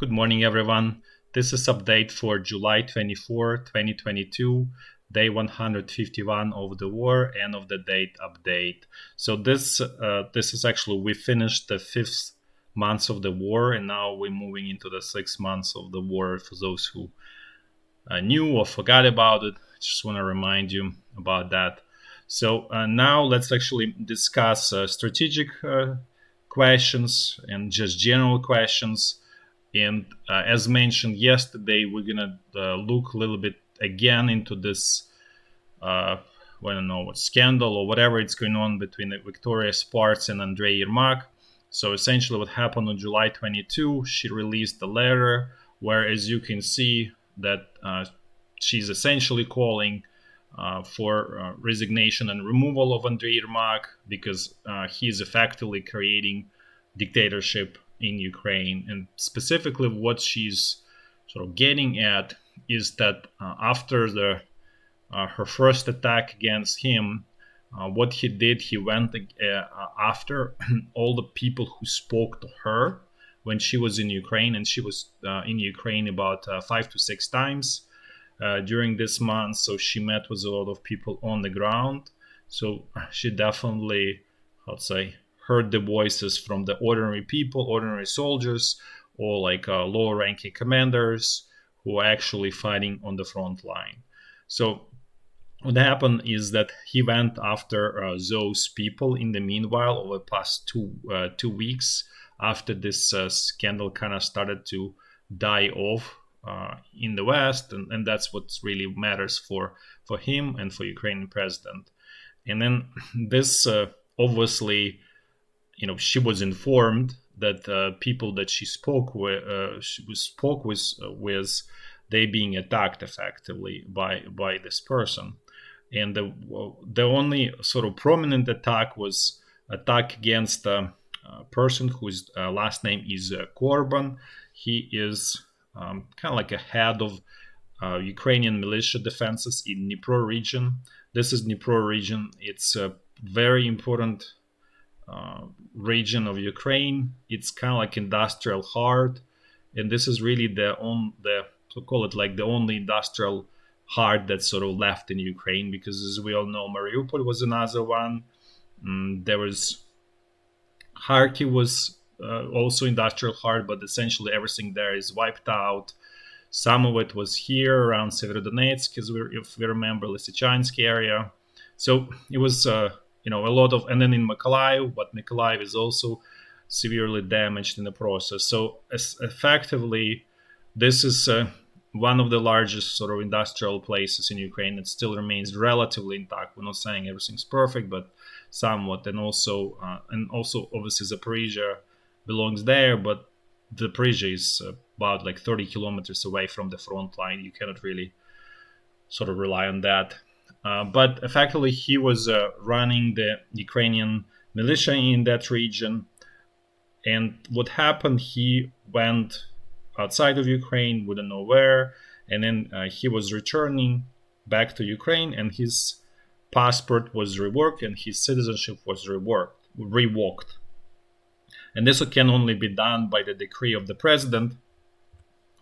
Good morning, everyone. This is update for July 24, 2022, day 151 of the war, end of the date update. So this is actually, we finished the 5th month of the war, and now we're moving into the 6 months of the war. For those who knew or forgot about it, I just want to remind you about that. So now let's actually discuss strategic questions and just general questions. And as mentioned yesterday, we're going to look a little bit again into this, I don't know, what scandal or whatever it's going on between Victoria Spartz and Spartz-Yermak. So essentially what happened on July 22, she released a letter where, as you can see, that she's essentially calling for resignation and removal of Spartz-Yermak because he's effectively creating dictatorship in Ukraine. And specifically what she's sort of getting at is that after her first attack against him, what he did, he went after all the people who spoke to her when she was in Ukraine, and she was in Ukraine about 5 to 6 times during this month. So she met with a lot of people on the ground. So she definitely, I'd say, heard the voices from the ordinary people, ordinary soldiers, or like lower ranking commanders who are actually fighting on the front line. So what happened is that he went after those people in the meanwhile over the past 2 weeks after this scandal kind of started to die off in the West, and that's what really matters for him and for Ukrainian president. And then this obviously, she was informed that people that she spoke with, they being attacked effectively by this person. And the only sort of prominent attack was attack against a person whose last name is Korban. He is kind of like a head of Ukrainian militia defenses in Dnipro region. This is Dnipro region. It's a very important region of Ukraine. It's kind of like industrial heart, and this is really the only industrial heart that's sort of left in Ukraine, because as we all know, Mariupol was another one. There was Kharkiv was also industrial heart, but essentially everything there is wiped out. Some of it was here around Svitlodarsk, if we remember, Lysychansk area. So it was a lot of, and then in Mykolaiv, but Mykolaiv is also severely damaged in the process. So effectively, this is one of the largest sort of industrial places in Ukraine that still remains relatively intact. We're not saying everything's perfect, but somewhat. And also obviously Zaporizhia belongs there, but Zaporizhia is about like 30 kilometers away from the front line. You cannot really sort of rely on that. But effectively, he was running the Ukrainian militia in that region. And what happened, he went outside of Ukraine, we don't know where, and then he was returning back to Ukraine, and his passport was revoked and his citizenship was revoked. And this can only be done by the decree of the president.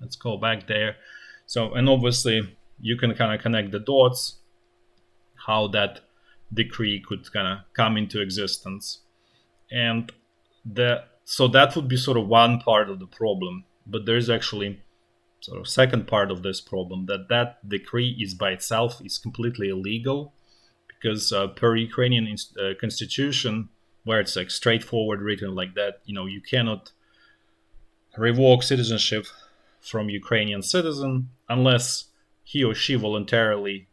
Let's go back there. So, and obviously, you can kind of connect the dots how that decree could kind of come into existence. And so that would be sort of one part of the problem. But there's actually sort of second part of this problem, that decree is by itself is completely illegal, because per Ukrainian constitution, where it's like straightforward written like that, you cannot revoke citizenship from Ukrainian citizen unless he or she voluntarily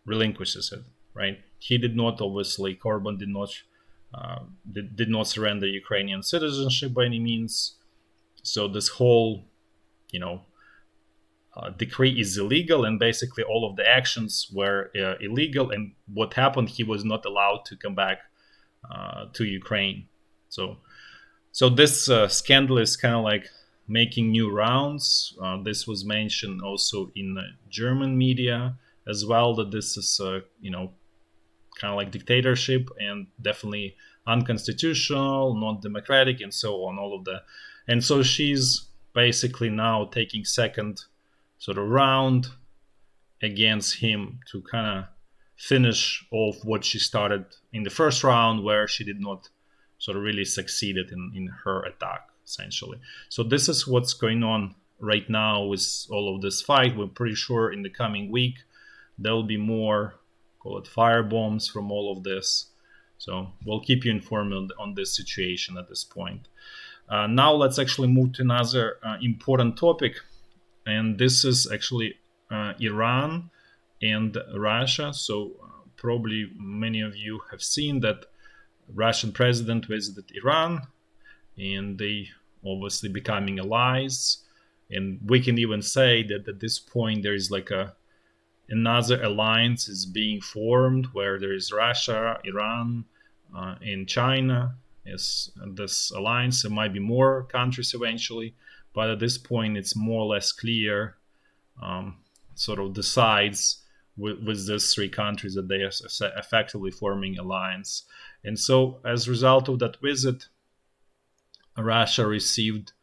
relinquishes it, right? He did not, obviously, Korban did not surrender Ukrainian citizenship by any means. So this whole, decree is illegal, and basically all of the actions were illegal. And what happened, he was not allowed to come back to Ukraine. So this scandal is kind of like making new rounds. This was mentioned also in German media as well, that this is, kind of like dictatorship and definitely unconstitutional, not democratic, and so on, all of that. And so she's basically now taking second sort of round against him to kind of finish off what she started in the first round, where she did not sort of really succeeded in her attack, essentially. So this is what's going on right now with all of this fight. We're pretty sure in the coming week there'll be more, call it, firebombs from all of this. So we'll keep you informed on this situation at this point. Now let's actually move to another important topic, and this is actually Iran and Russia. So probably many of you have seen that Russian president visited Iran, and they obviously becoming allies. And we can even say that at this point there is like another alliance is being formed, where there is Russia, Iran, and China. Yes, this alliance. There might be more countries eventually, but at this point it's more or less clear, sort of decides with these three countries that they are effectively forming alliance. And so as a result of that visit, Russia received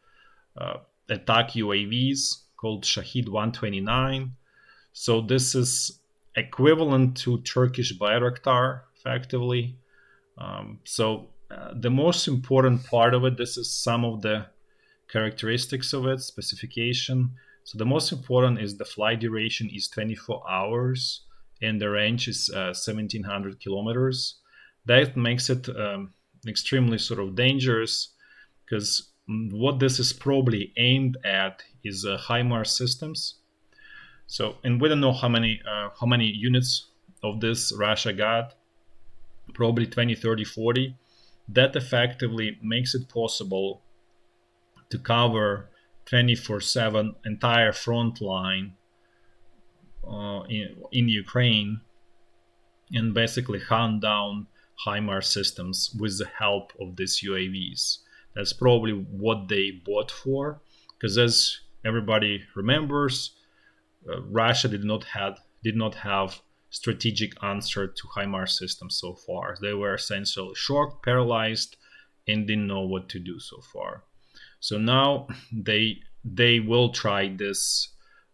attack UAVs called Shahed-129. So this is equivalent to Turkish Bayraktar, effectively. The most important part of it, this is some of the characteristics of it, specification. So the most important is the flight duration is 24 hours and the range is 1700 kilometers. That makes it extremely sort of dangerous, because what this is probably aimed at is HIMARS systems. So, and we don't know how many units of this Russia got, probably 20, 30, 40. That effectively makes it possible to cover 24/7 entire front line in Ukraine, and basically hunt down HIMARS systems with the help of these UAVs. That's probably what they bought for, because as everybody remembers, Russia did not have strategic answer to HIMARS systems so far. They were essentially shocked, paralyzed, and didn't know what to do so far. So now they will try this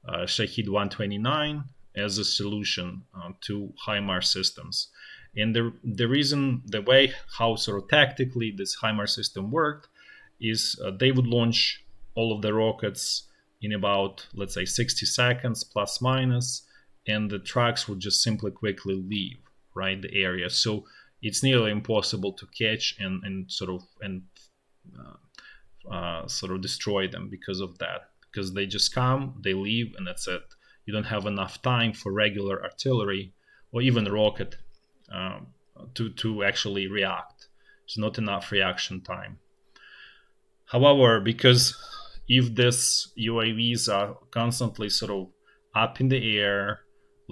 Shahed-129 as a solution to HIMARS systems. And the way how sort of tactically this HIMARS system worked is they would launch all of the rockets in about, let's say, 60 seconds plus minus, and the trucks would just simply quickly leave, right, the area. So it's nearly impossible to catch and sort of destroy them because of that. Because they just come, they leave, and that's it. You don't have enough time for regular artillery or even rocket to actually react. There's not enough reaction time. However, because if these UAVs are constantly sort of up in the air,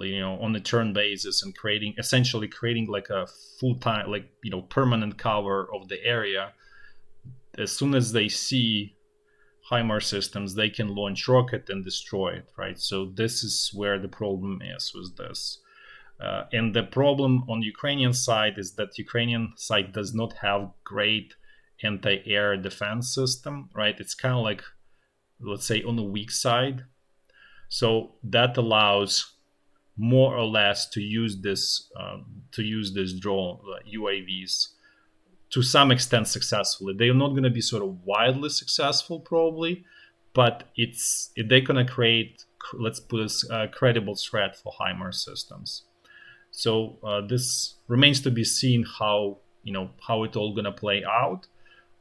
on a turn basis, and essentially creating like a full-time, permanent cover of the area, as soon as they see HIMARS systems, they can launch rocket and destroy it, right? So this is where the problem is with this. And the problem on Ukrainian side is that Ukrainian side does not have great anti-air defense system, right? It's kind of like, let's say, on the weak side. So that allows more or less to use this drone UAVs to some extent successfully. They're not going to be sort of wildly successful probably, but they're going to create, let's put this, credible threat for HIMARS systems. So this remains to be seen how it all going to play out,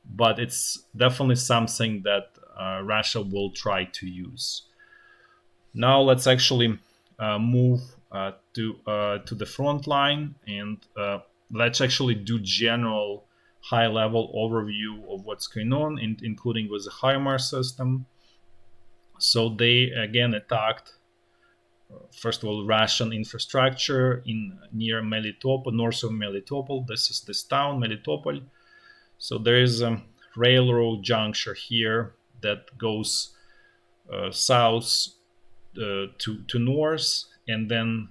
but it's definitely something that Russia will try to use. Now let's actually move to the front line, and let's actually do general high-level overview of what's going on, including with the HIMARS system. So they again attacked, first of all, Russian infrastructure near Melitopol, north of Melitopol. This is this town, Melitopol. So there is a railroad juncture here that goes south to north, and then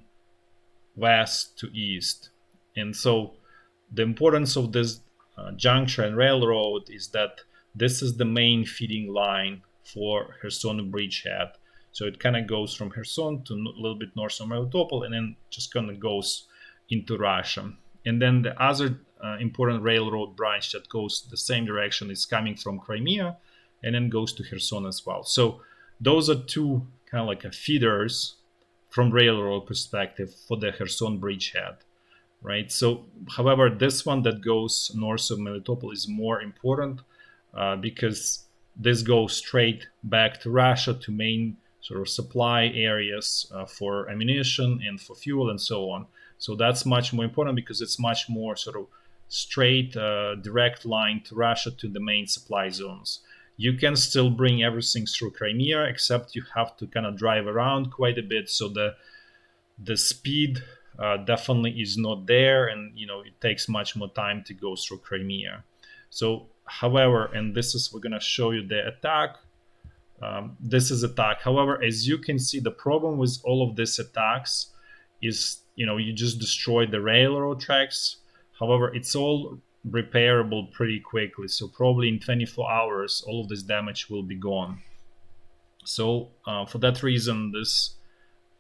west to east. And so the importance of this juncture and railroad is that this is the main feeding line for Kherson bridgehead. So it kind of goes from Kherson to a little bit north of Melitopol, and then just kind of goes into Russia. And then the other important railroad branch that goes the same direction is coming from Crimea, and then goes to Kherson as well. So those are two kind of like feeders from railroad perspective for the Kherson bridgehead, right? So, however, this one that goes north of Melitopol is more important because this goes straight back to Russia to main sort of supply areas for ammunition and for fuel and so on. So that's much more important because it's much more sort of straight, direct line to Russia to the main supply zones. You can still bring everything through Crimea, except you have to kind of drive around quite a bit. So the speed definitely is not there, and it takes much more time to go through Crimea. So, however, and this is we're gonna show you the attack. This is attack. However, as you can see, the problem with all of these attacks is, you just destroy the railroad tracks. However, it's all repairable pretty quickly. So probably in 24 hours, all of this damage will be gone. So for that reason, this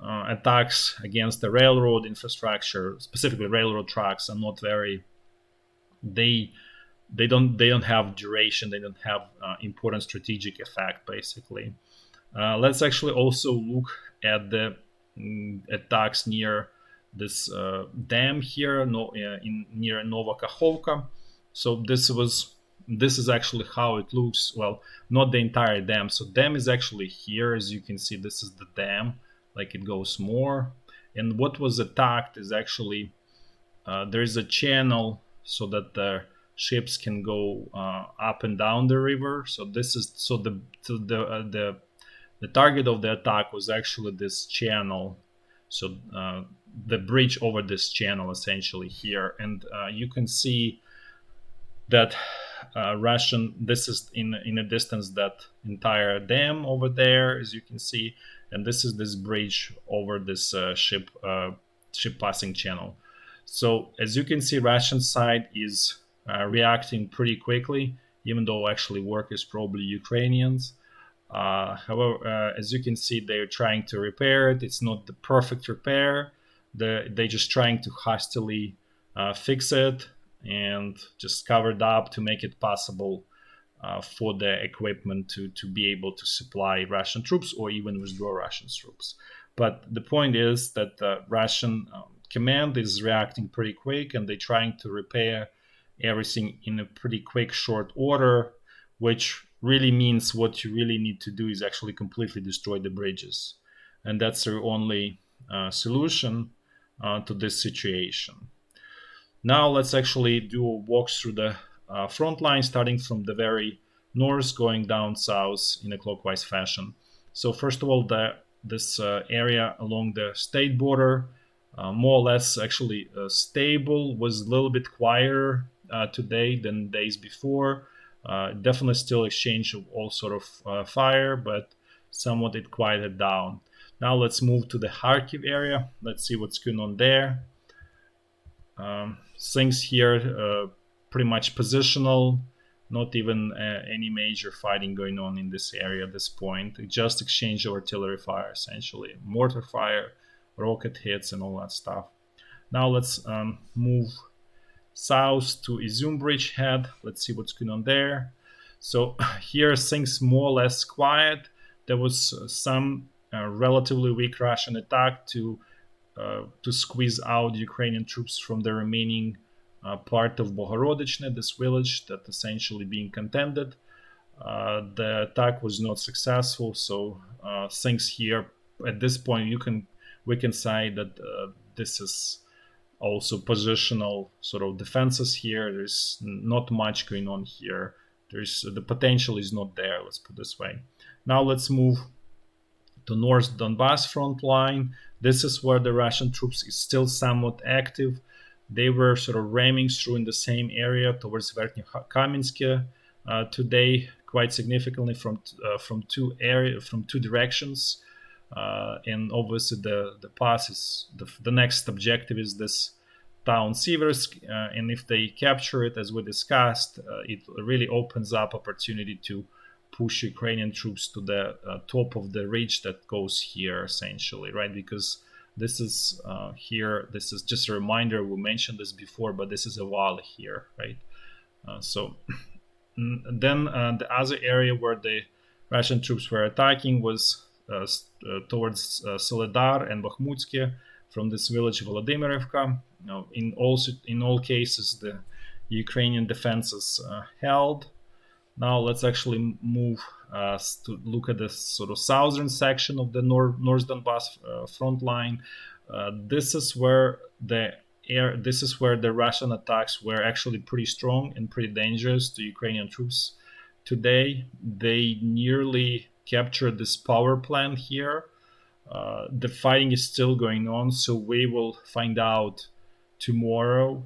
attacks against the railroad infrastructure, specifically railroad tracks, are not very. They don't have duration. They don't have important strategic effect. Basically, let's actually also look at the attacks near this dam here, near Nova Kakhovka. So this is actually how it looks. Well, not the entire dam. So dam is actually here, as you can see. This is the dam. Like it goes more. And what was attacked is actually there is a channel so that the ships can go up and down the river. So the target of the attack was actually this channel. So the bridge over this channel, essentially here, and you can see that Russian. This is in a distance that entire dam over there, as you can see, and this is this bridge over this ship passing channel. So as you can see, Russian side is reacting pretty quickly, even though actually work is probably Ukrainians. However, as you can see, they're trying to repair it. It's not the perfect repair. They're just trying to hastily fix it and just cover it up to make it possible for the equipment to be able to supply Russian troops or even withdraw Russian troops. But the point is that the Russian command is reacting pretty quick, and they're trying to repair everything in a pretty quick, short order, which really means what you really need to do is actually completely destroy the bridges. And that's their only solution to this situation. Now let's actually do a walk through the front line, starting from the very north, going down south in a clockwise fashion. So first of all, this area along the state border, more or less actually stable, was a little bit quieter today than days before. Definitely still exchange of all sort of fire, but somewhat it quieted down. Now let's move to the Kharkiv area. Let's see what's going on there. Things here pretty much positional. Not even any major fighting going on in this area at this point. Just exchange of artillery fire, essentially. Mortar fire, rocket hits, and all that stuff. Now let's move south to Izyum bridgehead. Let's see what's going on there. So here things more or less quiet. There was some relatively weak Russian attack to squeeze out Ukrainian troops from the remaining part of Bohorodichne, this village that essentially being contended. The attack was not successful, so things here at this point we can say that this is also positional sort of defenses here. There's not much going on here. The potential is not there, let's put it this way. Now let's move to North Donbass front line. This is where the Russian troops is still somewhat active. They were sort of ramming through in the same area towards Verkhnyo-Kamensk today, quite significantly from two directions. And obviously the pass is the next objective is this town Siversk, and if they capture it, as we discussed, it really opens up opportunity to push Ukrainian troops to the top of the ridge that goes here, essentially, right? Because this is here, this is just a reminder, we mentioned this before, but this is a valley here, right? So then the other area where the Russian troops were attacking was towards Svitlodarsk and Bakhmutske from this village Volodymyrivka. In all cases, the Ukrainian defenses held. Now let's actually move to look at the sort of southern section of the North Donbass front line. This is where the Russian attacks were actually pretty strong and pretty dangerous to Ukrainian troops. Today, they nearly captured this power plant here. The fighting is still going on, so we will find out tomorrow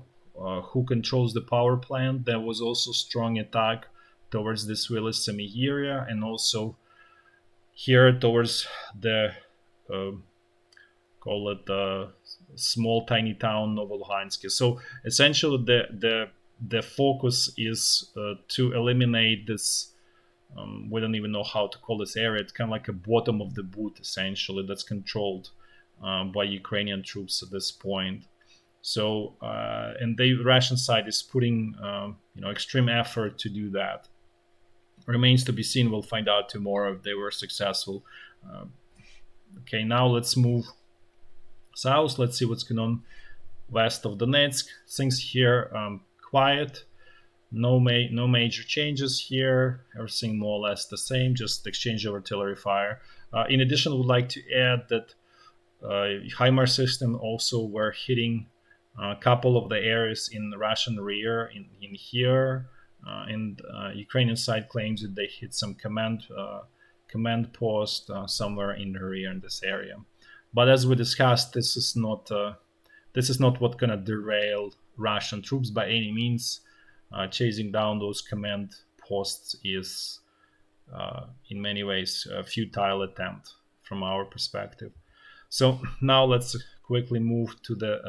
who controls the power plant. There was also strong attack towards this village Semygirya, and also here towards the call it small tiny town Novoluganske. So essentially the focus is to eliminate this we don't even know how to call this area. It's kind of like a bottom of the boot, essentially, that's controlled by Ukrainian troops at this point. So and the Russian side is putting extreme effort to do that. Remains to be seen. We'll find out tomorrow if they were successful. Okay, now let's move south. Let's see what's going on west of Donetsk. Things here quiet. No major changes here. Everything more or less the same. Just exchange of artillery fire. In addition, I would like to add that HIMARS system also were hitting a couple of the areas in the Russian rear in here. And Ukrainian side claims that they hit some command post somewhere in the rear in this area. But as we discussed, this is not what's gonna derail Russian troops by any means. Chasing down those command posts is, in many ways, a futile attempt from our perspective. So now let's quickly move to the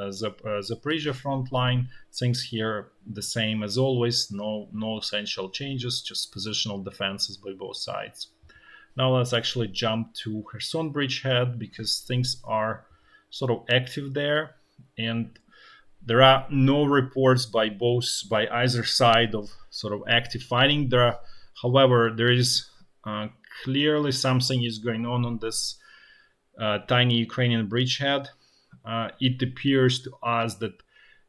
Zaporizhia front line. Things here the same as always. No essential changes, just positional defenses by both sides. Now let's actually jump to Kherson bridgehead because things are sort of active there, and there are no reports by either side of sort of active fighting. However, there is clearly something is going on this tiny Ukrainian bridgehead. It appears to us that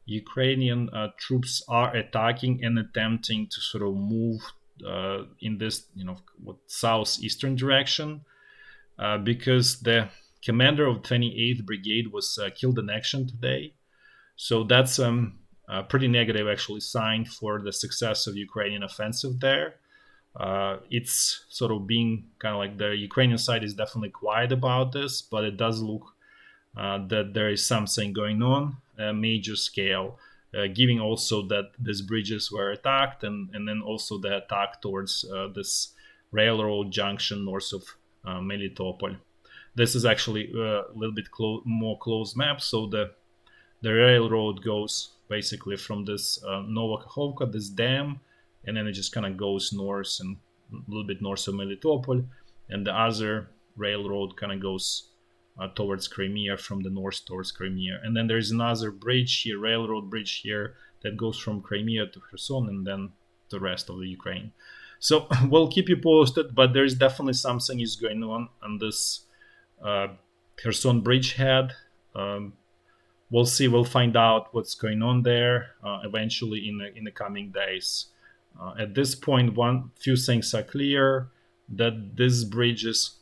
Ukrainian troops are attacking and attempting to sort of move in this, southeastern direction, because the commander of 28th Brigade was killed in action today. So that's a pretty negative, actually, sign for the success of Ukrainian offensive there. It's sort of being kind of like the Ukrainian side is definitely quiet about this, but it does look that there is something going on, a major scale, giving also that these bridges were attacked, and then also the attack towards this railroad junction north of Melitopol. This is actually a little bit more close map, so the railroad goes basically from this Novokhovka, this dam, and then it just kind of goes north and a little bit north of Melitopol, and the other railroad kind of goes towards Crimea, from the north towards Crimea. And then there's another bridge here, railroad bridge here, that goes from Crimea to Kherson and then the rest of the Ukraine. So we'll keep you posted, but there's definitely something is going on this Kherson bridgehead. We'll see. We'll find out what's going on there eventually in the coming days. At this point, few things are clear: that these bridges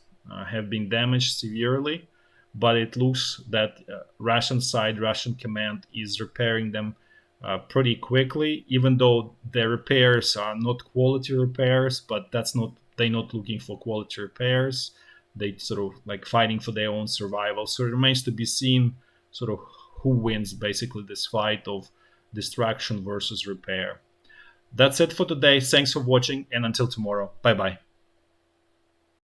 have been damaged severely, but it looks that Russian command is repairing them pretty quickly. Even though the repairs are not quality repairs, but they're not looking for quality repairs. They sort of like fighting for their own survival. So it remains to be seen, sort of, who wins basically this fight of destruction versus repair. That's it for today. Thanks for watching, and until tomorrow. Bye bye.